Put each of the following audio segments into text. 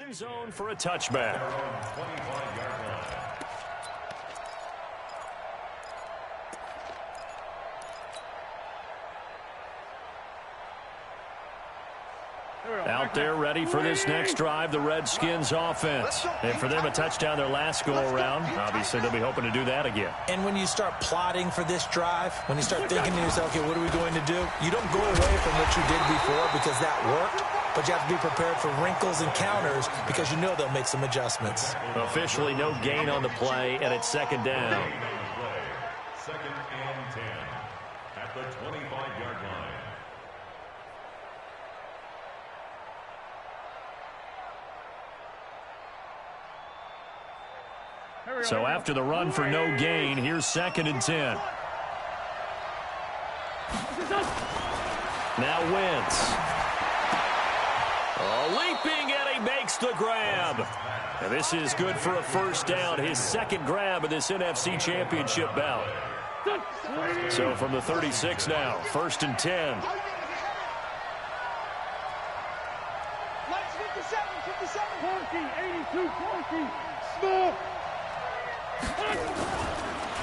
End zone for a touchback. 25-yard line. Out there ready for this next drive, the Redskins offense. And for them, a touchdown their last go-around. Obviously, they'll be hoping to do that again. And when you start plotting for this drive, when you start thinking to yourself, okay, what are we going to do? You don't go away from what you did before because that worked, but you have to be prepared for wrinkles and counters because you know they'll make some adjustments. Officially, no gain on the play, and it's second down. Second and 10 at the 25-yard line. So after the run for no gain, here's second and 10. Now Wentz. Leaping, and he makes the grab. And this is good for a first down, his second grab of this NFC Championship bout. So from the 36 now, first and 10. Let's 57, 82, 40, small.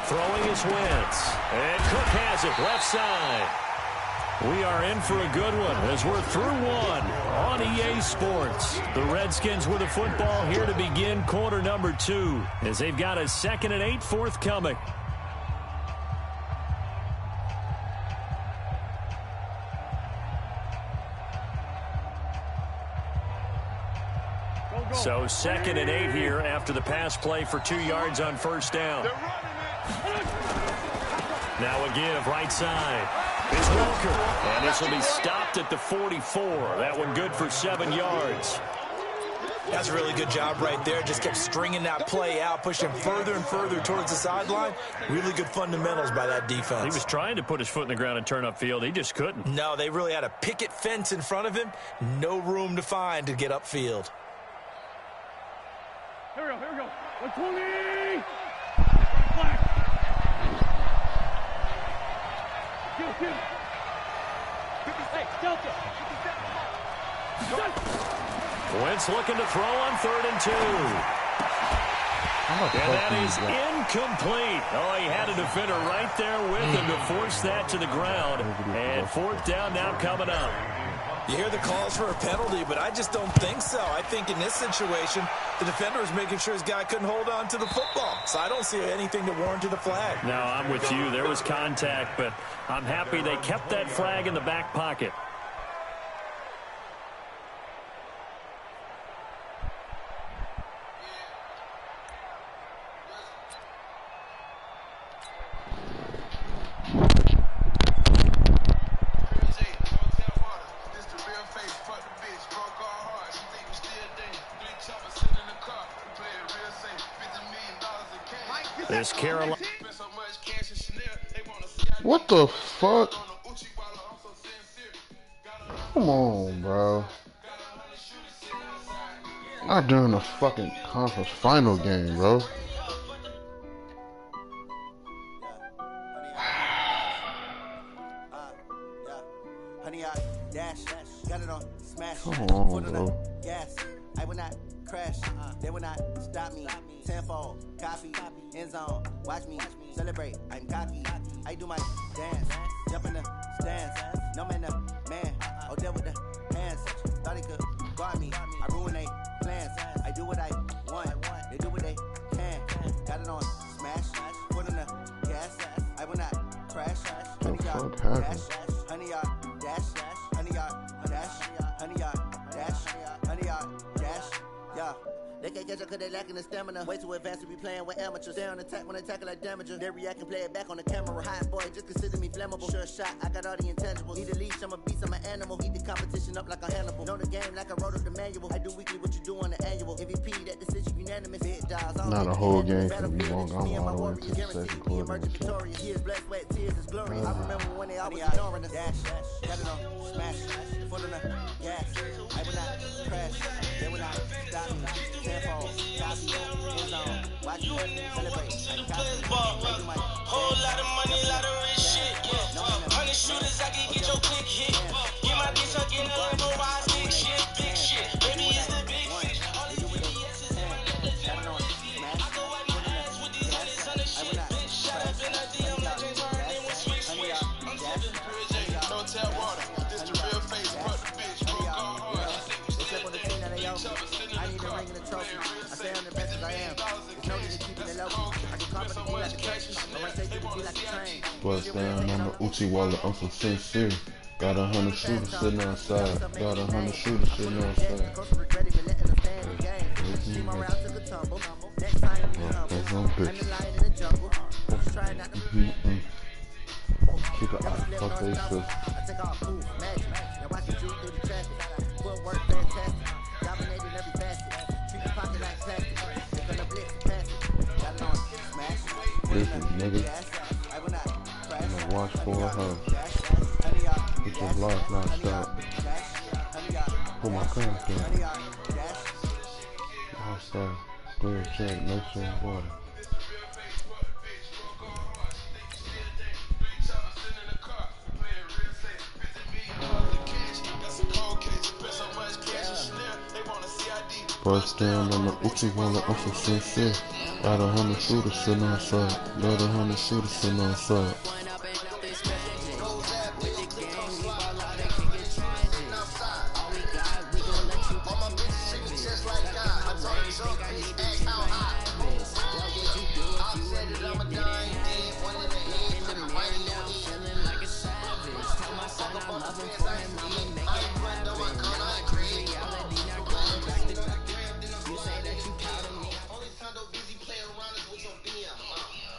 Throwing is Wentz. And Cook has it left side. We are in for a good one as we're through one on EA Sports. The Redskins with the football here to begin quarter number 2 as they've got a 2nd and 8 forthcoming. So 2nd and 8 here after the pass play for 2 yards on first down. Now again, right side is Walker. And this will be stopped at the 44. That one good for 7 yards. That's a really good job right there. Just kept stringing that play out, pushing further and further towards the sideline. Really good fundamentals by that defense. He was trying to put his foot in the ground and turn upfield. He just couldn't. No, they really had a picket fence in front of him. No room to find to get upfield. Here we go. 120. Kill. Hey, Delta. Wentz looking to throw on 3rd and 2. And that is incomplete. Oh, he had a defender right there with him to force that to the ground. And 4th down now coming up. You hear the calls for a penalty, but I just don't think so. I think in this situation, the defender was making sure his guy couldn't hold on to the football. So I don't see anything to warrant the flag. No, I'm with you. There was contact, but I'm happy they kept that flag in the back pocket. This Carolina. What the fuck? Come on, bro. Not during the fucking conference final game, bro. Come on, bro. I will not crash. They will not stop me. Tenfold, copy, end zone. Watch me celebrate. I'm cocky. I do my dance. Jump in the stands. No man, man. Oh, there with the hands. Thought he could guard me. I ruin they plans. I do what I want. They do what they can. Got it on smash. Put in the gas. I will not crash. Honey yard dash. Honey yard dash. Honey yard dash. Honey yard dash. Honey yard dash. Yeah. They can't catch up because they lacking the stamina. Way too advanced to be playing with amateurs. Stay on attack when they tackle like damager. They react and play it back on the camera. Hot boy, just consider me flammable. Sure shot, I got all the intangibles. Need a leash, I'm a beast, I'm an animal. Heat the competition up like a Hannibal. Know the game like I wrote up the manual. I do weekly what you do on the annual. MVP, that decision unanimous. Big dials, not a whole game for me long. I'm all the way to the second quarter. Years, blood, sweat, tears, is glorious. I remember when they always ignoring us. Dash, got it on smash. Foot on the gas. I will not crash. They will not stop me. Tenfold. Whole lot of money, lot of rich shit. 100 shooters, I can get your click hit. Get my bitch up in the Lambo, ride stick shit, big shit. Baby, it's the big fish. down on the Uchi wallet, I'm so sincere. Got 100 shooters sitting outside. Got 100 shooters sitting outside. That's on bitch. Keep it out. Fuck they shit. Listen, nigga. I'm gonna watch for a house. Get your life knocked out. Put my contact. Outside. Clear check. Make sure it's water. First down on the Uchi wallet, I'm so sincere. Got 100 shooters sitting outside. Got 100 shooters sitting outside.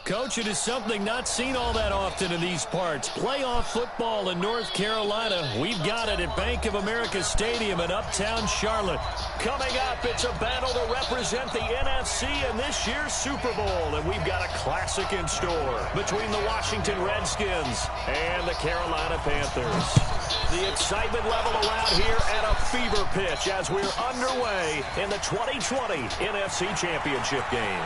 Coach, it is something not seen all that often in these parts. Playoff football in North Carolina. We've got it at Bank of America Stadium in Uptown Charlotte. Coming up, it's a battle to represent the NFC in this year's Super Bowl. And we've got a classic in store between the Washington Redskins and the Carolina Panthers. The excitement level around here at a fever pitch as we're underway in the 2020 NFC Championship game.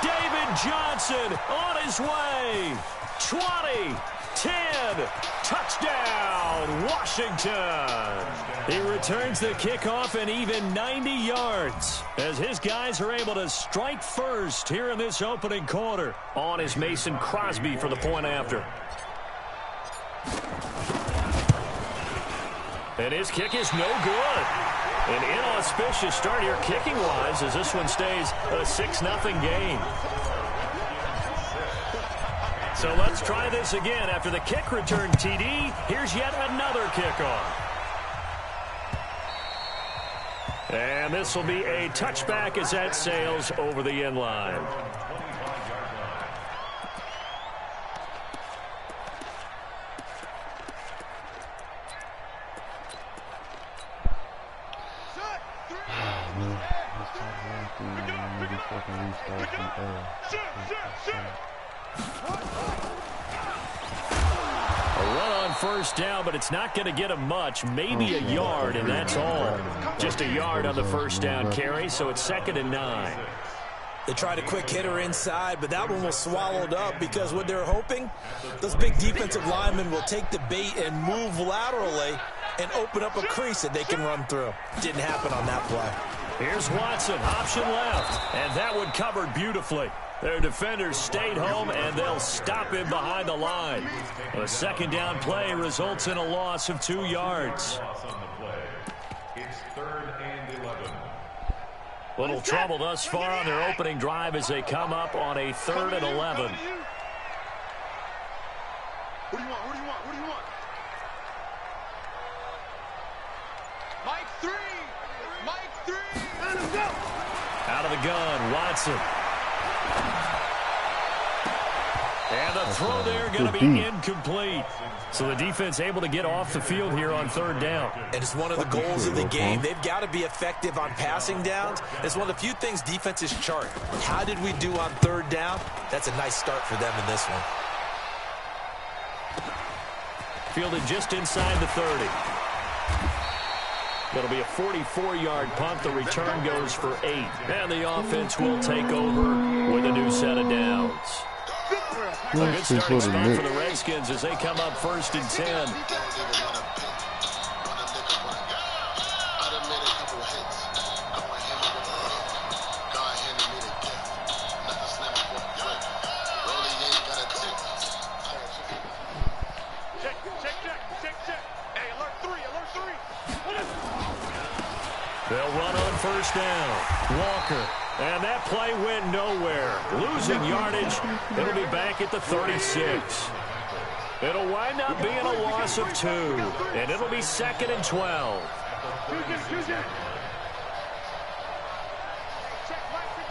David Johnson on his way. 20, 10, touchdown, Washington. He returns the kickoff an even 90 yards as his guys are able to strike first here in this opening quarter. On is Mason Crosby for the point after. And his kick is no good. An inauspicious start here kicking-wise as this one stays a 6-0 game. So let's try this again. After the kick return TD, here's yet another kickoff. And this will be a touchback as that sails over the end line. A run on first down, but it's not going to get him much. Maybe a yard, and that's all. Just a yard on the first down carry, so it's 2nd and 9. They tried a quick hitter inside, but that one was swallowed up because what they're hoping, those big defensive linemen will take the bait and move laterally and open up a crease that they can run through. Didn't happen on that play. Here's Watson, option left, and that one covered beautifully. Their defenders stayed home, and they'll stop him behind the line. A second down play results in a loss of 2 yards. It's 3rd and 11. Little trouble thus far on their opening drive as they come up on a 3rd and 11. What do you want? What do you want? What do you want? Mike 3! Mike 3! Let him go! Out of the gun, Watson. And the throw there going to be incomplete. So the defense able to get off the field here on 3rd down. And it's one of the goals of the game. They've got to be effective on passing downs. It's one of the few things defenses chart. How did we do on 3rd down? That's a nice start for them in this one. Fielded just inside the 30. It'll be a 44-yard punt. The return goes for 8. And the offense will take over with a new set of downs. A good starting spot for the Redskins as they come up 1st and 10. They'll run on 1st down. Walker. And that play went nowhere. Losing yardage. It'll be back at the 36. It'll wind up being a loss of 2, and it'll be 2nd and 12.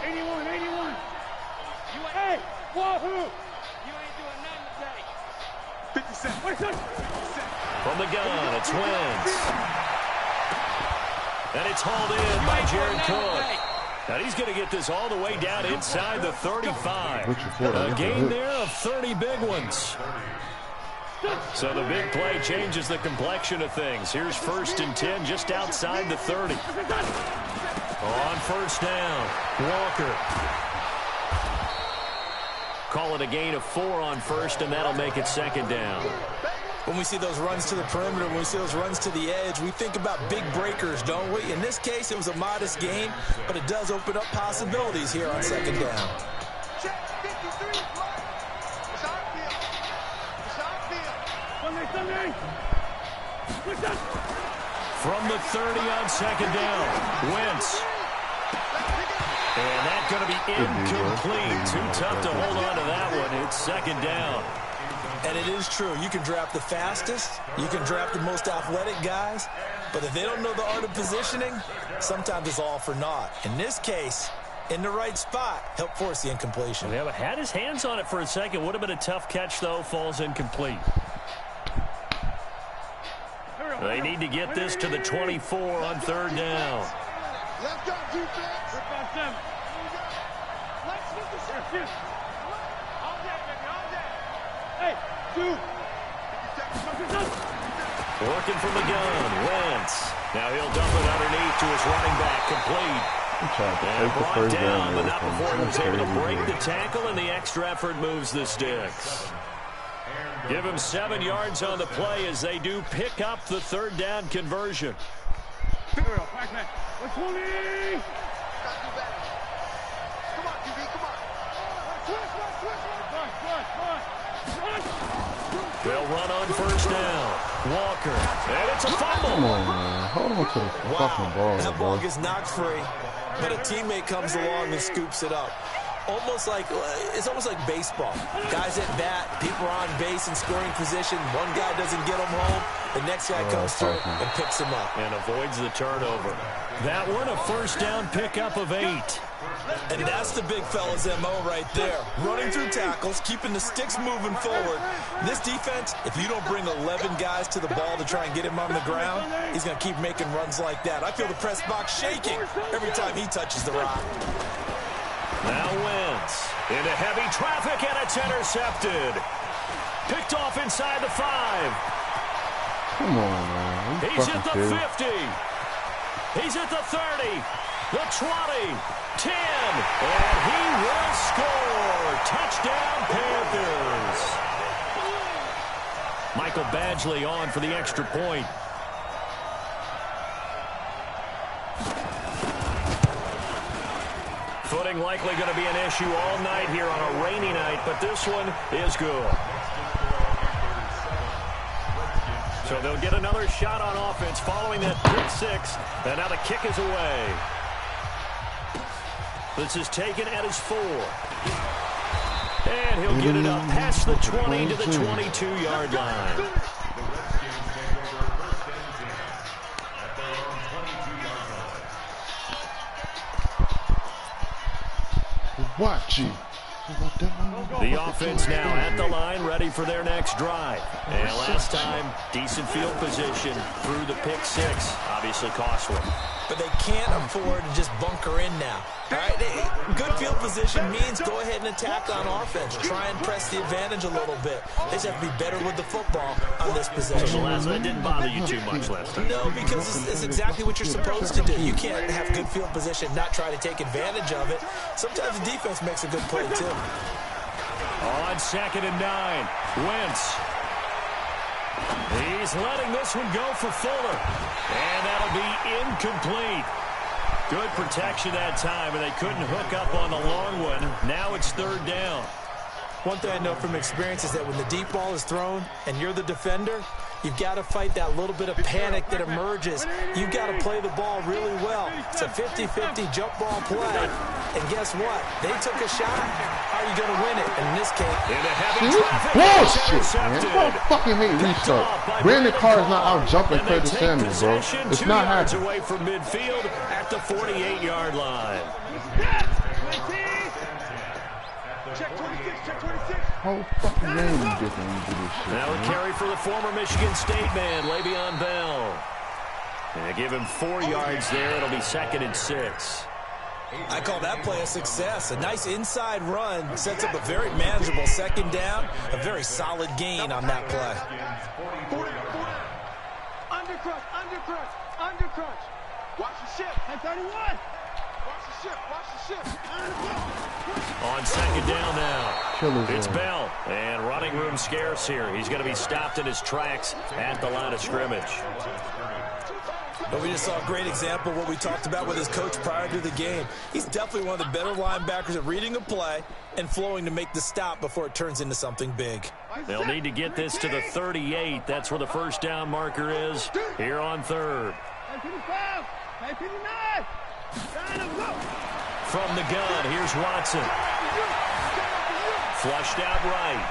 81. Hey, wahoo! You ain't doing nothing today. 50 cents. From the gun, it's Wentz. And it's hauled in by Jared Cook. And he's going to get this all the way down inside the 35. A gain there of 30 big ones. So the big play changes the complexion of things. Here's 1st and 10 just outside the 30. On 1st down, Walker. Call it a gain of 4 on 1st, and that'll make it 2nd down. When we see those runs to the perimeter, when we see those runs to the edge, we think about big breakers, don't we? In this case, it was a modest gain, but it does open up possibilities here on 2nd down. From the 30 on 2nd down, Wentz. And that's going to be incomplete. Too tough to hold on to that one. It's 2nd down. And it is true. You can draft the fastest. You can draft the most athletic guys. But if they don't know the art of positioning, sometimes it's all for naught. In this case, in the right spot, help force the incompletion. Yeah, but had his hands on it for a second. Would have been a tough catch, though. Falls incomplete. They need to get this to the 24 on 3rd down. Left up, defense. All day, baby, all day. Hey, dude. Working from the gun, Wentz. Now he'll dump it underneath to his running back, complete. And brought down, but not before he was able to break the tackle, and the extra effort moves the sticks. Give him 7 yards on the play as they do pick up the 3rd down conversion. Come on, QB, come on. They'll run on 1st down. Walker. And it's a fumble. Come on, man. Hold on to the fucking ball. That ball gets knocked free, but a teammate comes along and scoops it up. It's almost like baseball. Guys at bat, people are on base in scoring position. One guy doesn't get him home. The next guy comes through and picks him up. And avoids the turnover. That one, a 1st down pickup of 8. And that's the big fella's MO right there. Running through tackles, keeping the sticks moving forward. This defense, if you don't bring 11 guys to the ball to try and get him on the ground, he's going to keep making runs like that. I feel the press box shaking every time he touches the rock. Now Wentz into heavy traffic, and it's intercepted. Picked off inside the 5. Come on, man. He's at the 50. He's at the 30, the 20, 10, and he will score. Touchdown, Panthers. Michael Badgley on for the extra point. Footing likely going to be an issue all night here on a rainy night, but this one is good. So they'll get another shot on offense following that pick 6, and now the kick is away. This is taken at his 4. And he'll get it up past the 20 to the 22-yard line. Watch it. The offense now at the line, ready for their next drive. And last time, decent field position through the pick 6. Obviously costly. But they can't afford to just bunker in now. All right, good field position means go ahead and attack on offense. Try and press the advantage a little bit. They just have to be better with the football on this possession. So that didn't bother you too much last time? No, because it's exactly what you're supposed to do. You can't have good field position, not try to take advantage of it. Sometimes the defense makes a good play, too. On 2nd and 9, Wentz. He's letting this one go for Fuller. And that'll be incomplete. Good protection that time, and they couldn't hook up on the long one. Now it's 3rd down. One thing I know from experience is that when the deep ball is thrown and you're the defender, you've got to fight that little bit of panic that emerges. You've got to play the ball really well. It's a 50-50 jump ball play, And guess what? They took a shot. How are you going to win it? In this case, Bullshit, man. I fucking hate restart. Brandon Carr's not out jumping Curtis Samuel, bro. It's not happening. Away from midfield at the 48-yard line. Check 26, check 26. Whole fucking game is different when you do this shit. Now a carry for the former Michigan State man, Le'Veon Bell. And give him 4 yards there. It'll be 2nd and 6. I call that play a success. A nice inside run sets up a very manageable 2nd down. A very solid gain on that play. 40. Undercrunch, undercrunch, undercrunch. Watch the ship. At 31. Watch the ship, watch the ship. On 2nd down now. It's Killers, Bell. And running room scarce here. He's going to be stopped in his tracks at the line of scrimmage. But we just saw a great example of what we talked about with his coach prior to the game. He's definitely one of the better linebackers at reading a play and flowing to make the stop before it turns into something big. They'll need to get this to the 38. That's where the 1st down marker is here on 3rd. From the gun, here's Watson. Flushed out right.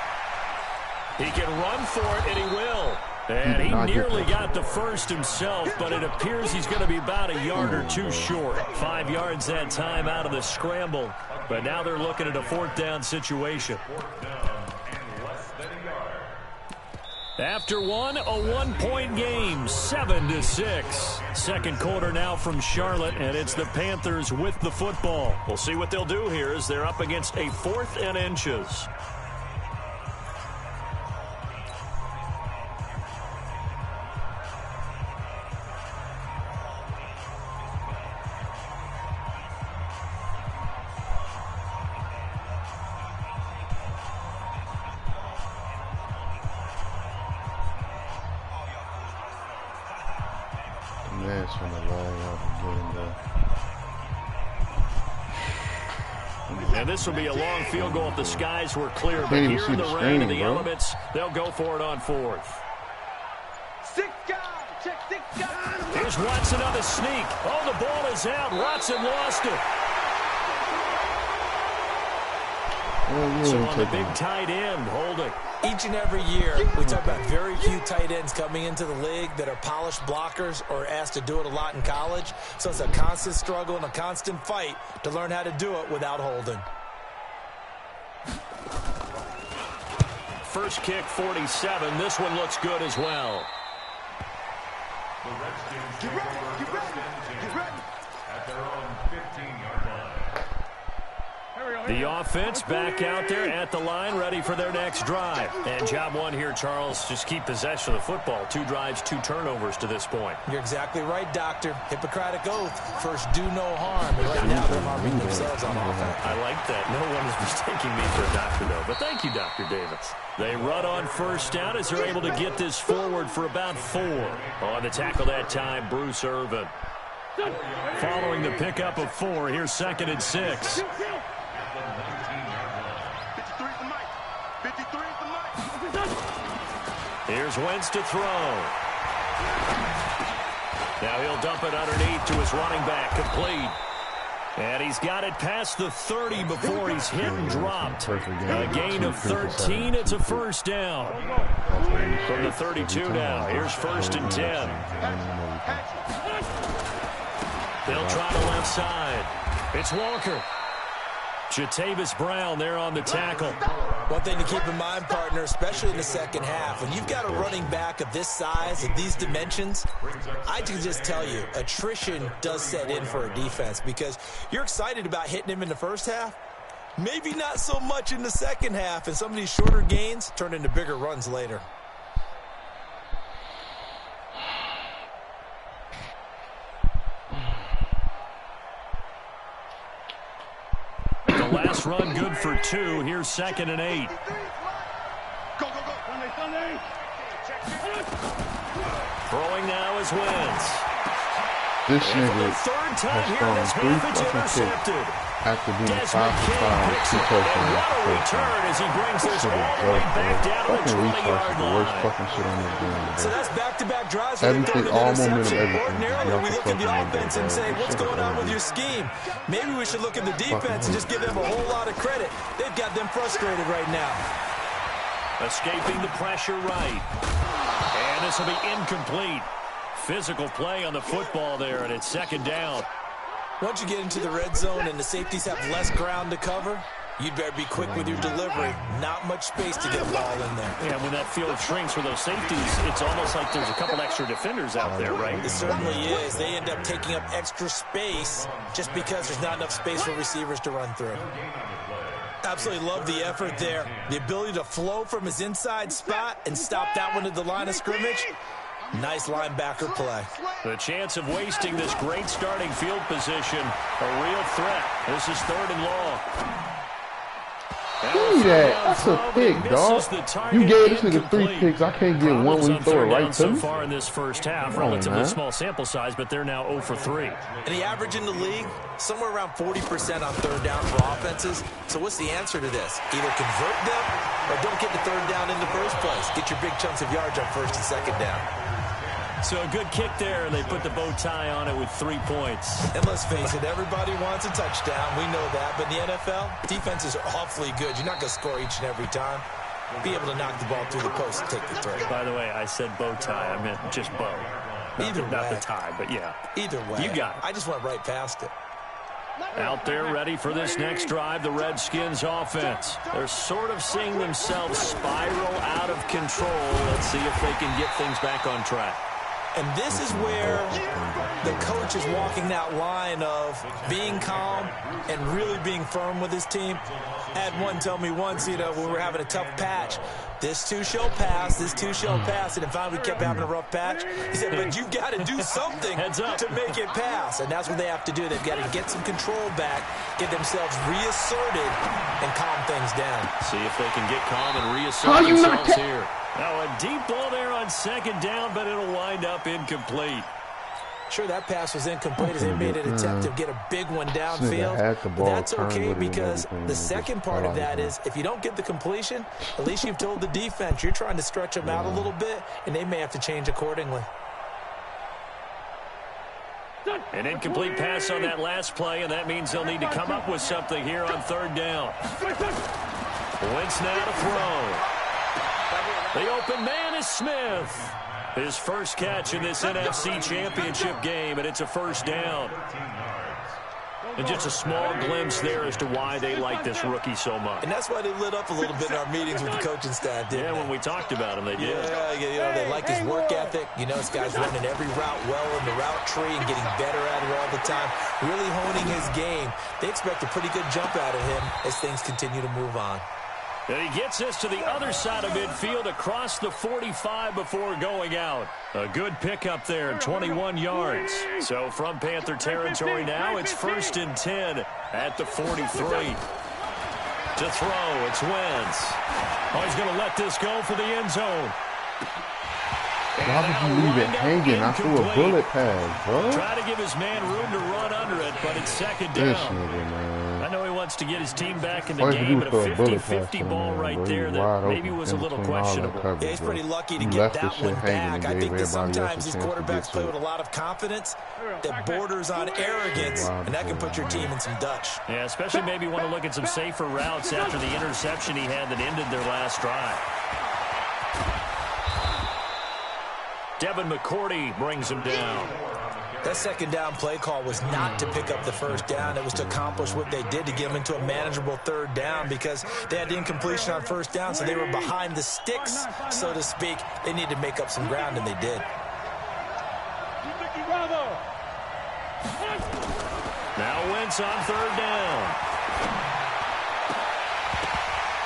He can run for it, and he will. And he nearly got the first himself, but it appears he's going to be about a yard or two short. 5 yards that time out of the scramble. But now they're looking at a 4th down situation. After one, a 1-point game, 7-6. 2nd quarter now from Charlotte, and it's the Panthers with the football. We'll see what they'll do here as they're up against a 4th and inches. And this will be a long field goal if the skies were clear. But here in the rain and the elements, they'll go for it on 4th. 6 guys, check 6 guys. Here's Watson on the sneak. Oh, the ball is out. Watson lost it. So on the big tight end, holding. Each and every year, we talk about very few tight ends coming into the league that are polished blockers or asked to do it a lot in college. So it's a constant struggle and a constant fight to learn how to do it without holding. First kick, 47. This one looks good as well. Get ready. At their own 15-yard line. The offense back out there at the line, ready for their next drive. And job one here, Charles, just keep possession of the football. 2 drives, 2 turnovers to this point. You're exactly right, Doctor. Hippocratic oath. First, do no harm. And right now, they're harming themselves on offense. I like that. No one is mistaking me for a doctor, though. But thank you, Dr. Davis. They run on 1st down as they're able to get this forward for about 4. On the tackle that time, Bruce Irvin. Following the pickup of 4, here's 2nd and 6. Here's Wentz to throw. Now he'll dump it underneath to his running back, complete. And he's got it past the 30 before he's hit and dropped. A gain of 13. It's a 1st down. From the 32 now. Here's 1st and 10. They'll try the left side. It's Walker. Jatavis Brown there on the tackle. One thing to keep in mind, partner, especially in the second half, when you've got a running back of this size and these dimensions, I can just tell you, attrition does set in for a defense because you're excited about hitting him in the first half, maybe not so much in the second half, and some of these shorter gains turn into bigger runs later. Last run good for 2. Here's 2nd and 8. Go. Sunday. Throwing now is Wentz. This And for nigga the 3rd time has here thrown this 3 half, it's fucking intercepted. picks. after being Desmond 5 for King 5, picks 2 it, and touchdowns. what a return as he brings this Shit all is the way dope, back bro. down to the Fucking retard 20-yard is the worst line. fucking shit on this game, So bro. that's back-to-back drives where they're Everything, throwing an all momentum, interception. everything. Ordinarily, Y'all we can look at the fucking offense and say, what's shit going on with is your scheme? Maybe we should look at the defense and just give them a whole lot of credit. They've got them frustrated right now. Escaping the pressure right. And this will be incomplete. Physical play on the football there, and it's second down. Once you get into the red zone and the safeties have less ground to cover, you'd better be quick with your delivery. Not much space to get the ball in there. Yeah, when that field shrinks for those safeties, it's almost like there's a couple extra defenders out there, right? It certainly is. They end up taking up extra space just because there's not enough space for receivers to run through. Absolutely love the effort there. The ability to flow from his inside spot and stop that one at the line of scrimmage. Nice linebacker play. The chance of wasting this great starting field position, a real threat. This is 3rd and long. Give me that. That's a pick, dog. You gave this nigga 3 picks. I can't get one when you throw it right to so me. far in this first half, Come on, relatively man. small sample size, but they're now 0 for 3. And the average in the league, somewhere around 40% on 3rd down for offenses. So what's the answer to this? Either convert them or don't get the 3rd down in the first place. Get your big chunks of yards on 1st and 2nd down. So a good kick there, and they put the bow tie on it with 3 points. And let's face it, everybody wants a touchdown. We know that. But in the NFL, defenses are awfully good. You're not going to score each and every time. Be able to knock the ball through the post and take the throw. By the way, I said bow tie. I meant just bow. Not the tie, but yeah. Either way. You got it. I just went right past it. Out there ready for this next drive, the Redskins offense. They're sort of seeing themselves spiral out of control. Let's see if they can get things back on track. And this is where the coach is walking that line of being calm and really being firm with his team. I had one tell me once, when we were having a tough patch, this too shall pass, this too shall pass. And finally we kept having a rough patch. He said, but you've got to do something to make it pass. And that's what they have to do. They've got to get some control back, get themselves reasserted, and calm things down. See if they can get calm and reassert themselves here. Now a deep ball there on 2nd down, but it'll wind up incomplete. Sure, that pass was incomplete as they made an attempt to get a big one downfield. But that's okay because the second part of that is if you don't get the completion, at least you've told the defense you're trying to stretch them out a little bit, and they may have to change accordingly. An incomplete pass on that last play, and that means they'll need to come up with something here on 3rd down. Wentz now to throw. The open man is Smith. His first catch in this NFC Championship game, and it's a 1st down. And just a small glimpse there as to why they like this rookie so much. And that's why they lit up a little bit in our meetings with the coaching staff, didn't they? When we talked about him, they did. Yeah, they like his work ethic. This guy's running every route well in the route tree and getting better at it all the time, really honing his game. They expect a pretty good jump out of him as things continue to move on. And he gets us to the other side of midfield across the 45 before going out. A good pickup there, 21 yards. So from Panther territory now, it's 1st and 10 at the 43. To throw, it's Wentz. He's going to let this go for the end zone. Why would you leave it hanging? I threw a bullet pass, bro. Try to give his man room to run under it, but it's 2nd down. I know he wants to get his team back in the game, but a 50-50 ball right there that maybe was a little questionable. Yeah, he's pretty lucky to get that one back. I think that sometimes these quarterbacks play with a lot of confidence that borders on arrogance, and that can put your team in some Dutch. Yeah, especially maybe want to look at some safer routes after the interception he had that ended their last drive. Devin McCourty brings him down. That 2nd down play call was not to pick up the 1st down. It was to accomplish what they did to get them into a manageable 3rd down because they had the incompletion on 1st down, so they were behind the sticks, so to speak. They needed to make up some ground, and they did. Now Wentz on 3rd down.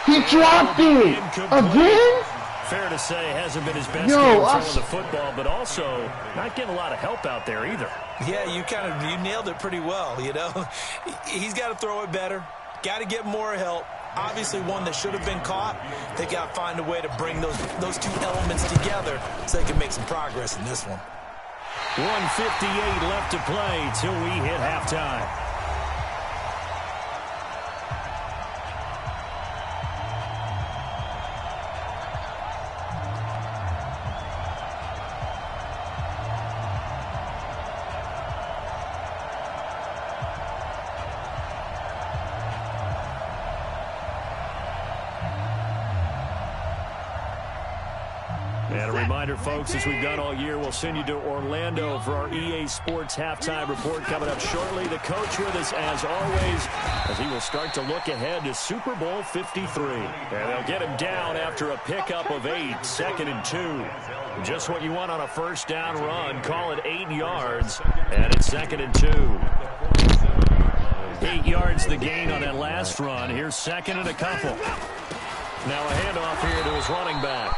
He dropped it again? Fair to say, hasn't been his best game throwing the football, but also not getting a lot of help out there either. Yeah, you nailed it pretty well, He's got to throw it better, got to get more help. Obviously one that should have been caught. They got to find a way to bring those two elements together so they can make some progress in this one. 1:58 left to play till we hit halftime. Reminder, folks, as we've done all year, we'll send you to Orlando for our EA Sports halftime report coming up shortly. The coach with us, as always, as he will start to look ahead to Super Bowl 53. And they'll get him down after a pickup of 8, 2nd and 2. Just what you want on a first down run. Call it 8 yards, and it's 2nd and 2. 8 yards the gain on that last run. Here's 2nd and a couple. Now a handoff here to his running back.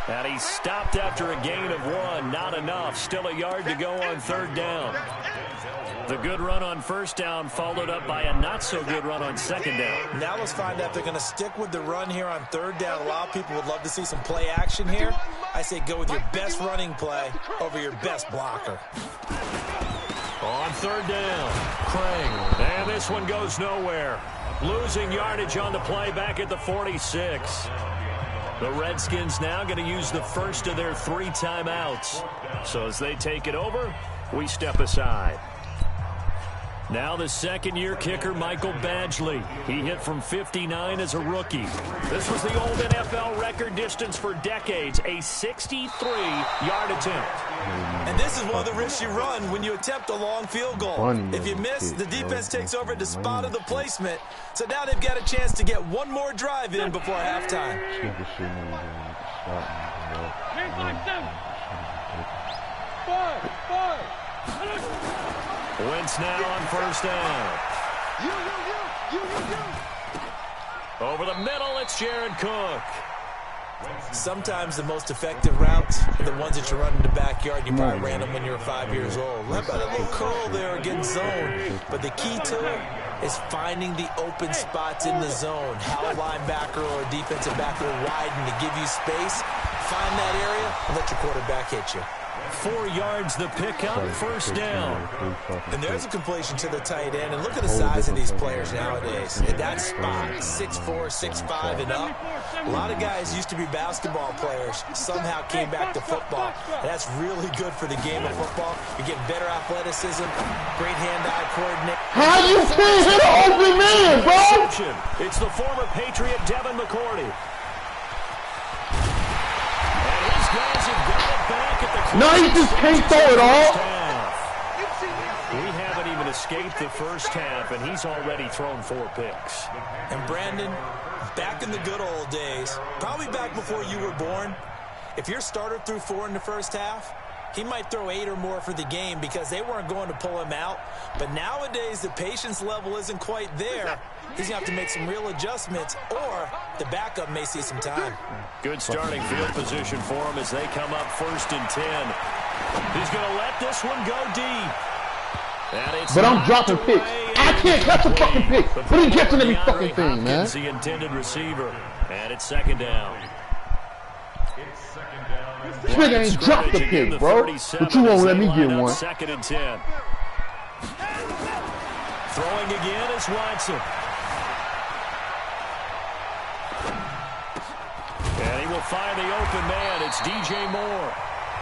And he stopped after a gain of 1. Not enough. Still a yard to go on 3rd down. The good run on 1st down followed up by a not-so-good run on 2nd down. Now let's find out if they're going to stick with the run here on 3rd down. A lot of people would love to see some play action here. I say go with your best running play over your best blocker. On 3rd down, Crane. And this one goes nowhere. Losing yardage on the play back at the 46. The Redskins now going to use the first of their 3 timeouts. So as they take it over, we step aside. Now the second-year kicker, Michael Badgley. He hit from 59 as a rookie. This was the old NFL record distance for decades, a 63-yard attempt. And this is one of the risks you run when you attempt a long field goal. If you miss, the defense takes over at the spot of the placement. So now they've got a chance to get one more drive in before halftime. Wentz now on 1st down. Over the middle, it's Jared Cook. Sometimes the most effective routes are the ones that you run in the backyard. You probably ran them when you were 5 years old. How about a little curl there against zone? But the key to it is finding the open spots in the zone. How a linebacker or a defensive back will widen to give you space. Find that area and let your quarterback hit you. 4 yards the pickup, 1st down. And there's a completion to the tight end. And look at the size of these players nowadays. At that spot, 6'4", 6'5", and up. A lot of guys used to be basketball players, somehow came back to football. And that's really good for the game of football. You're getting better athleticism, great hand-eye coordination. How you can't hit an open man, bro? It's the former Patriot Devin McCourty. And his guys have got it back at the no, he just can't throw it all. We haven't even escaped the first half, and he's already thrown 4 picks. And Brandon, back in the good old days, probably back before you were born, if your starter threw 4 in the first half, he might throw 8 or more for the game because they weren't going to pull him out. But nowadays, the patience level isn't quite there. He's going to have to make some real adjustments, or the backup may see some time. Good starting field position for him as they come up 1st and 10. He's going to let this one go deep. But I'm dropping picks. I can't catch a fucking pick. What are you catching every fucking thing, man? The intended receiver. And it's 2nd down. This nigga ain't dropped the pick, bro. But you won't let me get one. 2nd and 10. Throwing again is Watson. And he will find the open man. It's DJ Moore.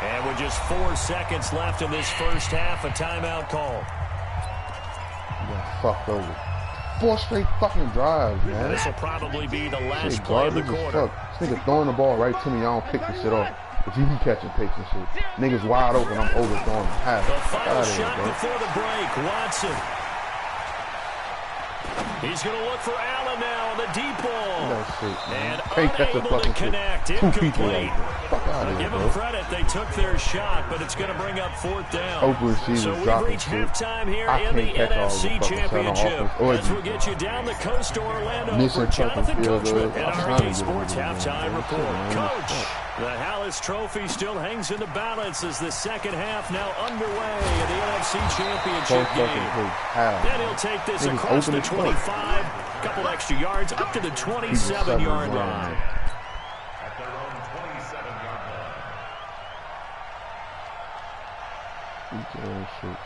And with just 4 seconds left in this first half, a timeout call. You got fucked over. 4 straight fucking drives, man. This will probably be the last play of the quarter. This nigga throwing the ball right to me. I don't pick the shit off. But you be catching picks and shit. Niggas wide open. I'm overthrowing half. The final shot before the break. Watson. He's going to look for Allen now on the deep ball. That's it, and unable to connect. Incomplete. Give them bro. credit. They took their shot, but it's going to bring up 4th down. So we've reached halftime here in the NFC Championship. As we'll get you down the coast to Orlando for Jonathan Coachman and our EA Sports halftime report. Coach, the Hallis Trophy still hangs in the balance as the second half now underway in the NFC Championship game. Then he'll take this across the 25, a couple extra yards up to the 27-yard line. At their own 27-yard line.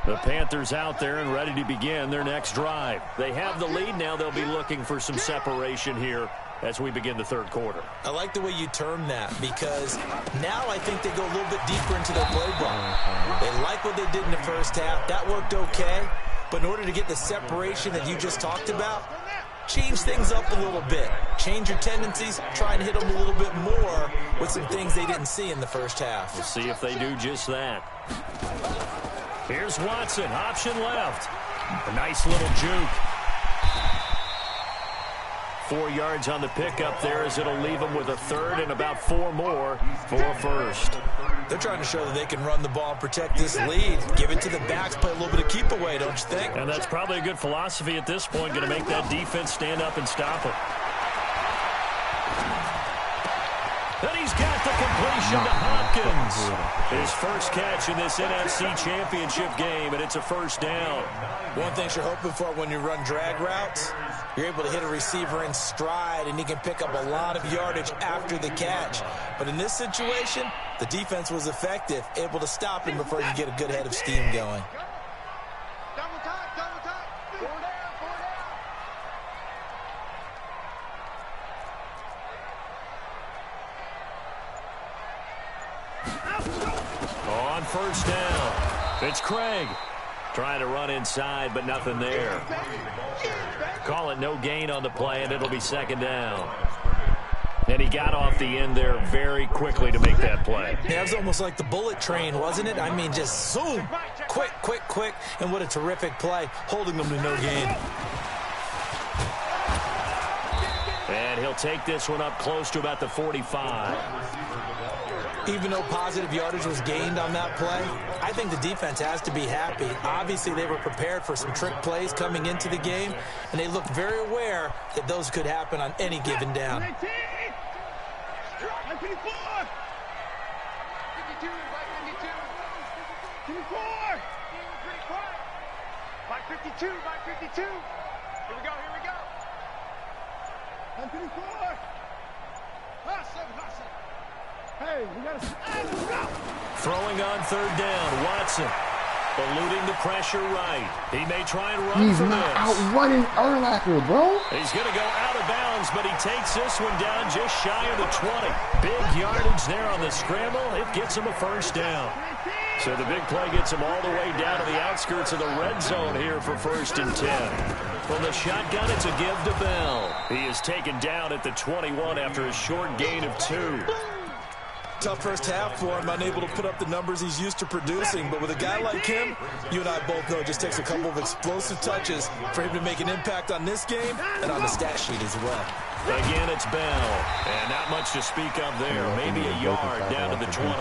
The Panthers out there and ready to begin their next drive. They have the lead. Now they'll be looking for some separation here as we begin the third quarter. I like the way you term that because now I think they go a little bit deeper into their playbook. They like what they did in the first half. That worked okay. But in order to get the separation that you just talked about, change things up a little bit. Change your tendencies, try and hit them a little bit more with some things they didn't see in the first half. We'll see if they do just that. Here's Watson, option left. A nice little juke. 4 yards on the pickup there as it'll leave them with a third and about 4 more for a first. They're trying to show that they can run the ball and protect this lead. Give it to the backs, play a little bit of keep away, don't you think? And that's probably a good philosophy at this point, going to make that defense stand up and stop it. And he's got the completion to Hopkins. His first catch in this NFC Championship game, and it's a first down. One thing you're hoping for when you run drag routes, you're able to hit a receiver in stride, and he can pick up a lot of yardage after the catch. But in this situation, the defense was effective, able to stop him before he could get a good head of steam going. Double time, double time. 4 down, 4 down. On first down, it's Craig. Trying to run inside, but nothing there. Call it no gain on the play, and it'll be second down. And he got off the end there very quickly to make that play. Yeah, it was almost like the bullet train, wasn't it? I mean, just zoom. Quick, quick, quick. And what a terrific play, holding them to no gain. And he'll take this one up close to about the 45. Even though positive yardage was gained on that play, I think the defense has to be happy. Obviously, they were prepared for some trick plays coming into the game, and they looked very aware that those could happen on any given down. 54. 52, 52. 54. Pretty quiet. By 52, by 52. Here we go, here we go. 54. Hustle, hustle. Hey, we got to go. Throwing on third down, Watson. Eluding the pressure right. He may try and run He's for not this. outrunning Urlacher, bro. He's going to go out of bounds, but he takes this one down just shy of the 20. Big yardage there on the scramble. It gets him a first down. So the big play gets him all the way down to the outskirts of the red zone here for 1st and 10. From the shotgun, it's a give to Bell. He is taken down at the 21 after a short gain of 2. Tough first half for him, unable to put up the numbers he's used to producing. But with a guy like him, you and I both know it just takes a couple of explosive touches for him to make an impact on this game and on the stat sheet as well. Again, it's Bell. And not much to speak of there. Maybe a yard down to the 20.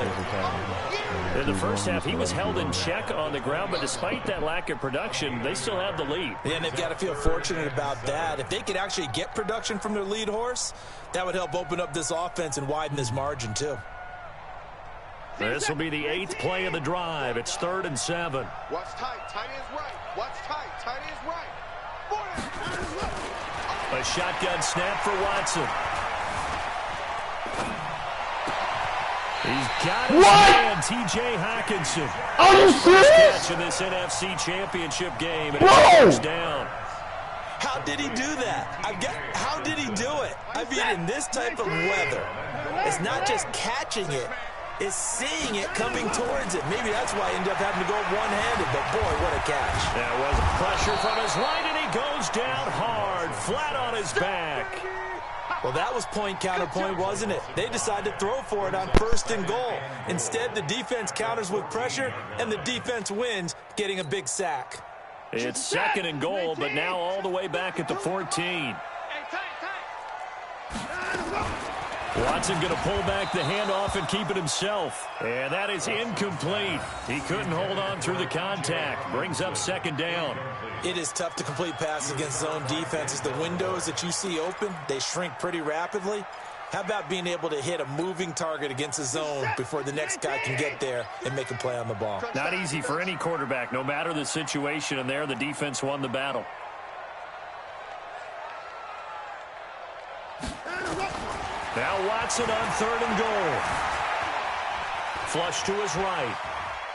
In the first half, he was held in check on the ground, but despite that lack of production, they still have the lead. Yeah, and they've got to feel fortunate about that. If they could actually get production from their lead horse, that would help open up this offense and widen this margin, too. This will be the 8th play of the drive. It's 3rd and 7. Watch tight, tight ends right. Watch tight, tight ends right. A shotgun snap for Watson. He's got his man, T.J. Hawkinson. Are you serious? Catch in this NFC Championship game, and Bro! it's down. How did he do that? How did he do it? I mean, in this type of weather, it's not just catching it. It's seeing it coming towards it. Maybe that's why he ended up having to go one-handed, but boy, what a catch. There was pressure from his right, and he goes down hard, flat on his back. Well, that was point counterpoint, wasn't it? They decided to throw for it on 1st and goal. Instead, the defense counters with pressure, and the defense wins, getting a big sack. It's 2nd and goal, but now all the way back at the 14. Watson going to pull back the handoff and keep it himself. And that is incomplete. He couldn't hold on through the contact. Brings up 2nd down. It is tough to complete passes against zone defenses. The windows that you see open, they shrink pretty rapidly. How about being able to hit a moving target against a zone before the next guy can get there and make a play on the ball? Not easy for any quarterback, no matter the situation. And there, the defense won the battle. Now Watson on 3rd and goal. Flush to his right.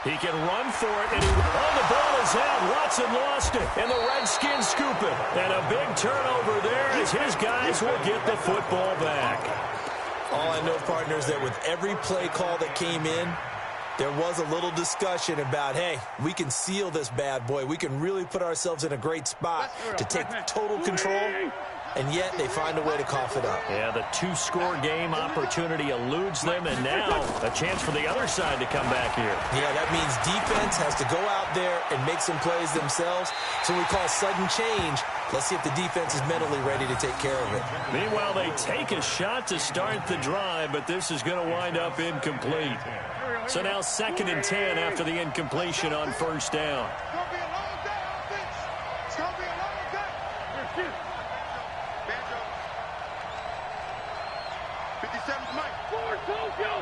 He can run for it, and the ball is out. Watson lost it, and the Redskins scoop it. And a big turnover there as his guys will get the football back. All I know, partner, is that with every play call that came in, there was a little discussion about, hey, we can seal this bad boy. We can really put ourselves in a great spot to take total control. and yet they find a way to cough it up. Yeah, the two-score game opportunity eludes them, and now a chance for the other side to come back here. Yeah, that means defense has to go out there and make some plays themselves. So we call sudden change. Let's see if the defense is mentally ready to take care of it. Meanwhile, they take a shot to start the drive, but this is going to wind up incomplete. So now 2nd and 10 after the incompletion on first down. It's going to be a long day, offense. It's going to be a long day. Here, Banjo. 57's Mike. Forward, Tokyo.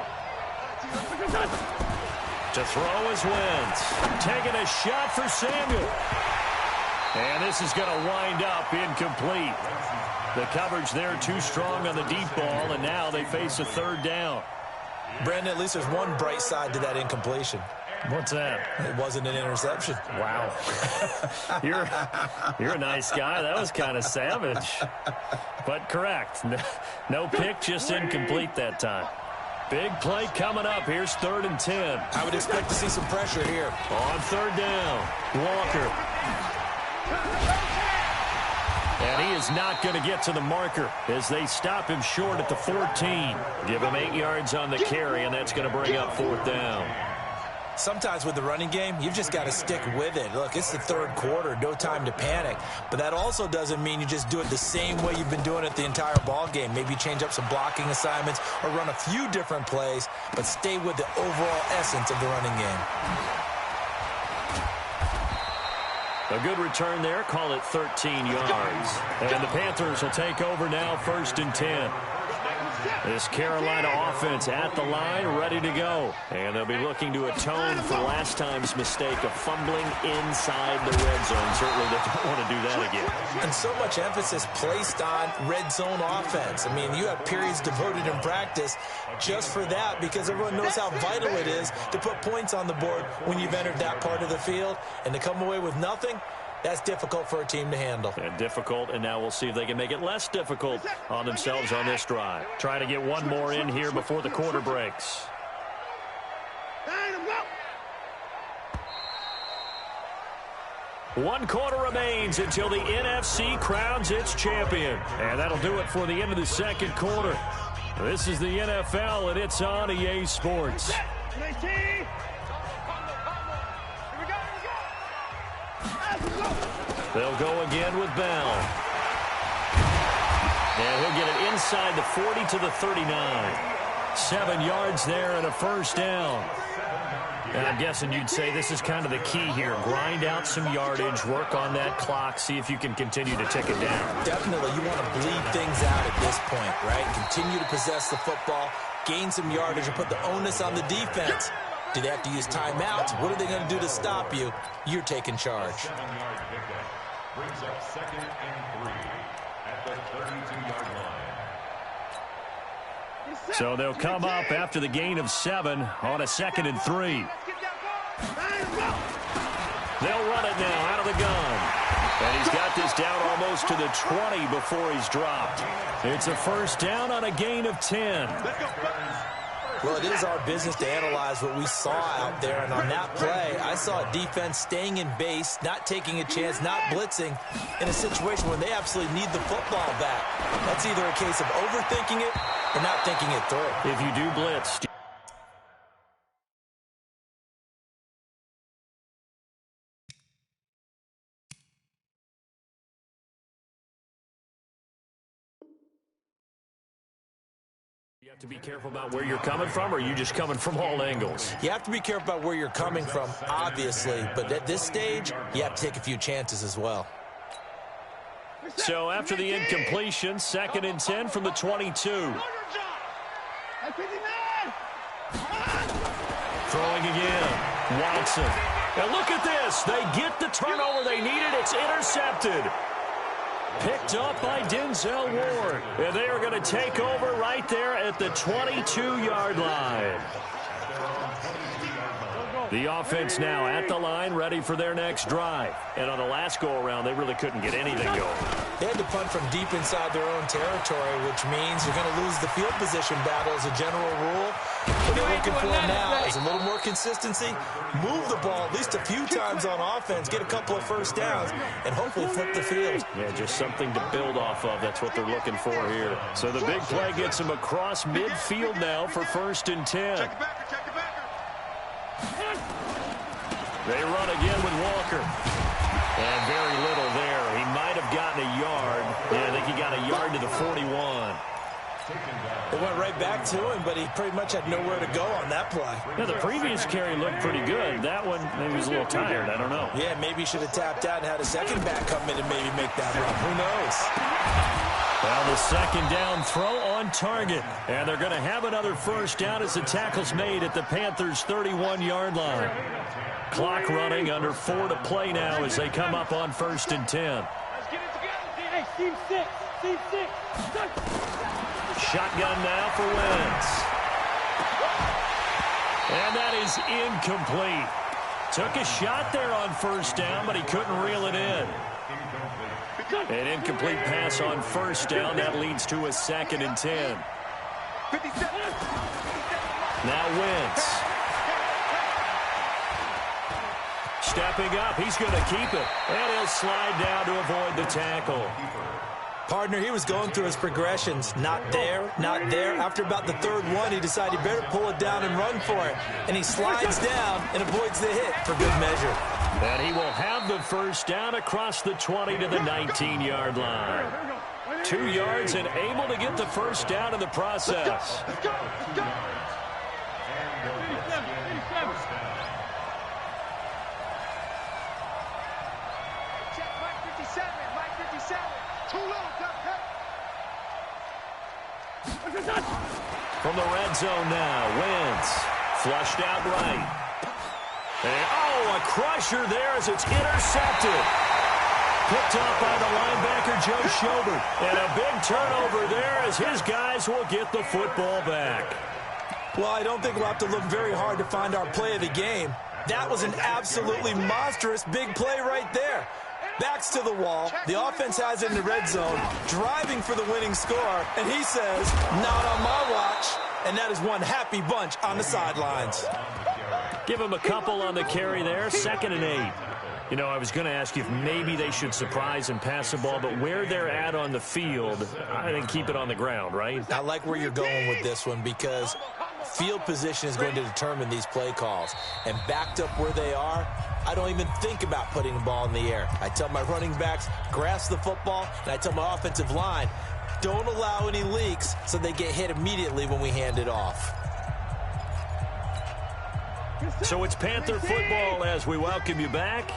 To throw is Wentz. Taking a shot for Samuel. And this is going to wind up incomplete. The coverage there too strong on the deep ball, and now they face a 3rd down. Brandon, at least there's one bright side to that incompletion. What's that? It wasn't an interception. Wow. You're a nice guy. That was kind of savage. But correct. No pick, just incomplete that time. Big play coming up. Here's 3rd and 10. I would expect to see some pressure here. On 3rd down, Walker. And he is not going to get to the marker as they stop him short at the 14. Give him 8 yards on the carry, and that's going to bring up 4th down. Sometimes with the running game, you've just got to stick with it. Look, it's the 3rd quarter, no time to panic. But that also doesn't mean you just do it the same way you've been doing it the entire ball game. Maybe change up some blocking assignments or run a few different plays, but stay with the overall essence of the running game. A good return there. Call it 13 yards. And the Panthers will take over now, 1st and 10. This Carolina offense at the line, ready to go. And they'll be looking to atone for last time's mistake of fumbling inside the red zone. Certainly they don't want to do that again. And so much emphasis placed on red zone offense. I mean, you have periods devoted in practice just for that because everyone knows how vital it is to put points on the board when you've entered that part of the field. And to come away with nothing, that's difficult for a team to handle. And difficult, and now we'll see if they can make it less difficult on themselves on this drive. Try to get one more in here before the quarter breaks. One quarter remains until the NFC crowns its champion. And that'll do it for the end of the 2nd quarter. This is the NFL, and it's on EA Sports. They'll go again with Bell. And he'll get it inside the 40 to the 39. 7 yards there and a 1st down. And I'm guessing you'd say this is kind of the key here. Grind out some yardage, work on that clock, see if you can continue to tick it down. Definitely. You want to bleed things out at this point, right? Continue to possess the football, gain some yardage, and put the onus on the defense. Do they have to use timeouts? What are they going to do to stop you? You're taking charge. 7-yard pickup brings up 2nd and 3 at the 32-yard line. So they'll come up after the gain of 7 on a 2nd and 3. They'll run it now out of the gun. And he's got this down almost to the 20 before he's dropped. It's a 1st down on a gain of 10. Well, it is our business to analyze what we saw out there. And on that play, I saw a defense staying in base, not taking a chance, not blitzing in a situation where they absolutely need the football back. That's either a case of overthinking it or not thinking it through. If you do blitz, you have to be careful about where you're coming from, or are you just coming from all angles? You have to be careful about where you're coming from, obviously. But at this stage, you have to take a few chances as well. So after the incompletion, 2nd and 10 from the 22. Throwing again. Watson. And look at this. They get the turnover they needed. It's intercepted. Picked up by Denzel Ward. And they are going to take over right there at the 22-yard line. The offense now at the line, ready for their next drive. And on the last go-around, they really couldn't get anything going. They had to punt from deep inside their own territory, which means you're going to lose the field position battle as a general rule. But they're looking for now is a little more consistency, move the ball at least a few times on offense, get a couple of first downs, and hopefully flip the field. Yeah, just something to build off of. That's what they're looking for here. So the big play gets them across midfield now for 1st and 10. Check it back, check it back. They run again with Walker. And very little there. He might have gotten a yard. Yeah, I think he got a yard to the 41. It went right back to him, but he pretty much had nowhere to go on that play. Yeah, the previous carry looked pretty good. That one, maybe he was a little tired. I don't know. Yeah, maybe he should have tapped out and had a second back come in and maybe make that run. Who knows? Well, the 2nd down throw on target. And they're going to have another first down as the tackle's made at the Panthers' 31-yard line. Clock running, under 4 to play now as they come up on 1st and 10. Let's get it together. Hey, team 6. Team 6. Shotgun now for Wentz. And that is incomplete. Took a shot there on 1st down, but he couldn't reel it in. An incomplete pass on 1st down. That leads to a 2nd and 10. Now Wentz. Stepping up. He's going to keep it. And he'll slide down to avoid the tackle. Partner, he was going through his progressions. Not there, not there. After about the 3rd one, he decided he better pull it down and run for it. And he slides down and avoids the hit for good measure. And he will have the first down across the 20 to the 19-yard line. 2 yards and able to get the first down in the process. Let's go. Let's go. Check Mike 57. Mike 57. Too low, From the red zone now, Wentz flushed out right. And, a crusher there as it's intercepted. Picked off by the linebacker, Joe Schobert. And a big turnover there as his guys will get the football back. Well, I don't think we'll have to look very hard to find our play of the game. That was an absolutely monstrous big play right there. Backs to the wall. The offense has it in the red zone, driving for the winning score. And he says, not on my watch. And that is one happy bunch on the sidelines. Give him a couple on the carry there. 2nd and 8. You know, I was going to ask you if maybe they should surprise and pass the ball, but where they're at on the field, I think keep it on the ground, right? I like where you're going with this one because field position is going to determine these play calls. And backed up where they are, I don't even think about putting the ball in the air. I tell my running backs, grasp the football, and I tell my offensive line, don't allow any leaks so they get hit immediately when we hand it off. So it's Panther football as we welcome you back.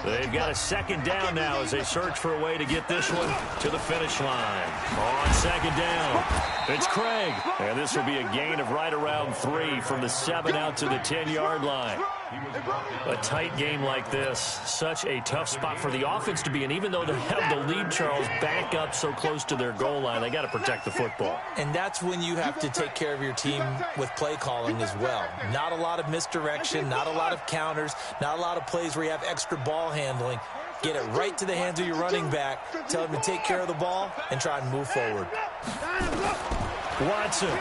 They've got a 2nd down now as they search for a way to get this one to the finish line. On 2nd down, it's Craig. And this will be a gain of right around 3 from the 7 out to the 10-yard line. A tight game like this, such a tough spot for the offense to be in. Even though they have the lead, Charles, back up so close to their goal line, they got to protect the football. And that's when you have to take care of your team with play calling as well. Not a lot of misdirection, not a lot of counters, not a lot of plays where you have extra ball handling. Get it right to the hands of your running back. Tell him to take care of the ball and try and move forward. Watson.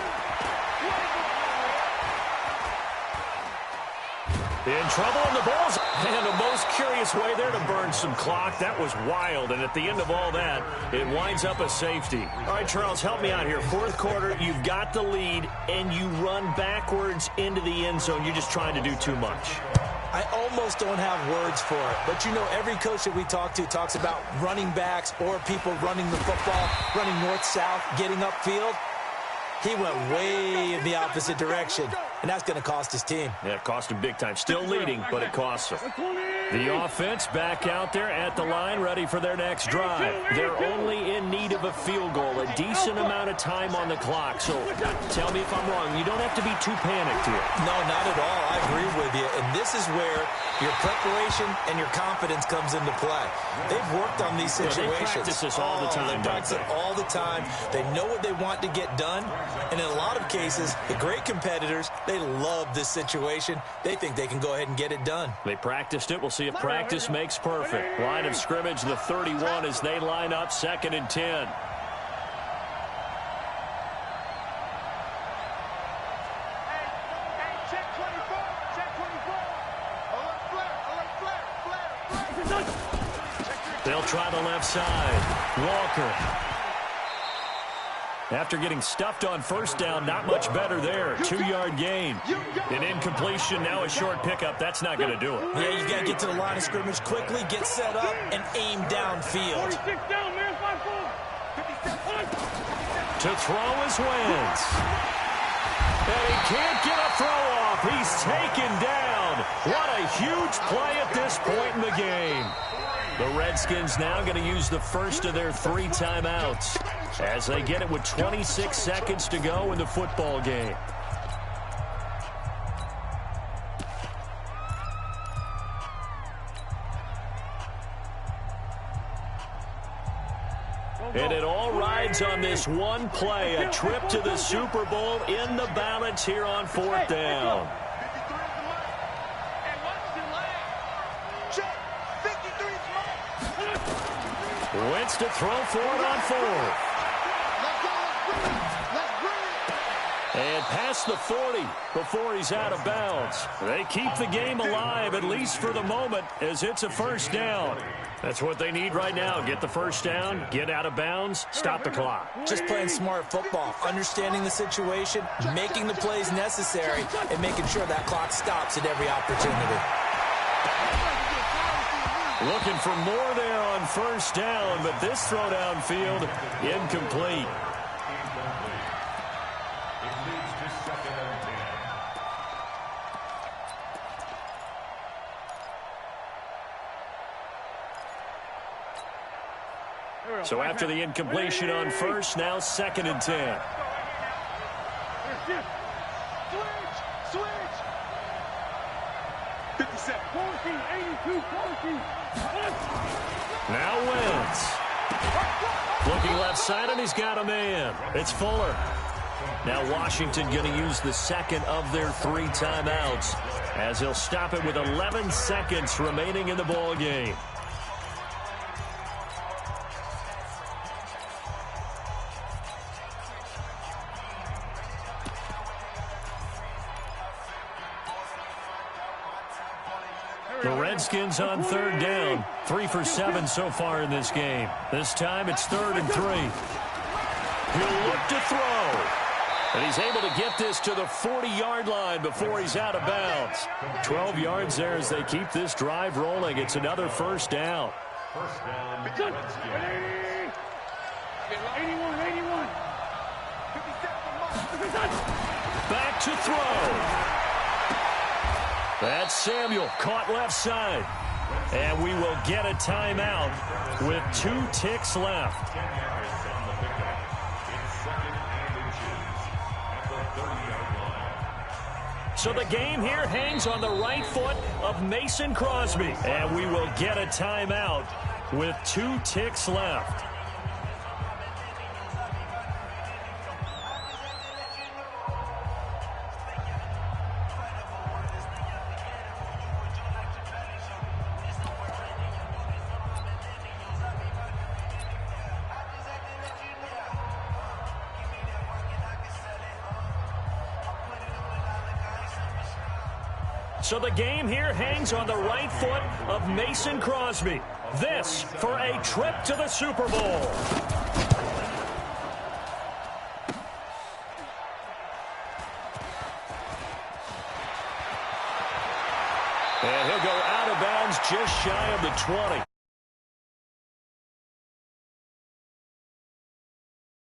In trouble, and the ball's and the most curious way there to burn some clock. That was wild, and at the end of all that, it winds up a safety. All right, Charles, help me out here. 4th quarter, you've got the lead, and you run backwards into the end zone. You're just trying to do too much. I almost don't have words for it, but you know every coach that we talk to talks about running backs or people running the football, running north-south, getting upfield. He went way in the opposite direction, and that's going to cost his team. Yeah, it cost him big time. Still leading, but it costs him. The offense back out there at the line, ready for their next drive. They're only in need of a field goal, a decent amount of time on the clock. So tell me if I'm wrong. You don't have to be too panicked here. No, not at all. I agree with you. And this is where your preparation and your confidence comes into play. They've worked on these situations. They practice this all the time. They practice it all the time. They know what they want to get done. And in a lot of cases, the great competitors, they love this situation. They think they can go ahead and get it done. They practiced it. We'll see if practice makes perfect. Line of scrimmage, the 31 as they line up, 2nd and 10. They'll try the left side. Walker. After getting stuffed on first down, not much better there. 2-yard gain. An incompletion, now a short pickup. That's not going to do it. Yeah, you got to get to the line of scrimmage quickly, get set up, and aim downfield. 46 down, man. 5-4. 57. To throw is Wentz. And he can't get a throw off. He's taken down. What a huge play at this point in the game. The Redskins now going to use the first of their 3 timeouts as they get it with 26 seconds to go in the football game. And it all rides on this one play, a trip to the Super Bowl in the balance here on 4th down. Wentz to throw for it on 4th. And past the 40 before he's out of bounds. They keep the game alive, at least for the moment, as it's a first down. That's what they need right now. Get the first down, get out of bounds, stop the clock. Just playing smart football, understanding the situation, making the plays necessary, and making sure that clock stops at every opportunity. Looking for more there on first down, but this throw downfield, incomplete. So after the incompletion on first, now 2nd and 10. Switch. 57. 14, 82, 14. Now Wentz. Looking left side, and he's got a man. It's Fuller. Now Washington going to use the second of their 3 timeouts as he'll stop it with 11 seconds remaining in the ball game. The Redskins on 3rd down. 3 for 7 so far in this game. This time it's 3rd and 3. He'll look to throw. And he's able to get this to the 40-yard line before he's out of bounds. 12 yards there as they keep this drive rolling. It's another first down. First down. 81. 81. Back to throw. That's Samuel, caught left side. And we will get a timeout with 2 ticks left. 10 yards on the pickup. It's 2nd and inches at the 30-yard line. So the game here hangs on the right foot of Mason Crosby. And we will get a timeout with 2 ticks left. So the game here hangs on the right foot of Mason Crosby. This for a trip to the Super Bowl. And he'll go out of bounds just shy of the 20.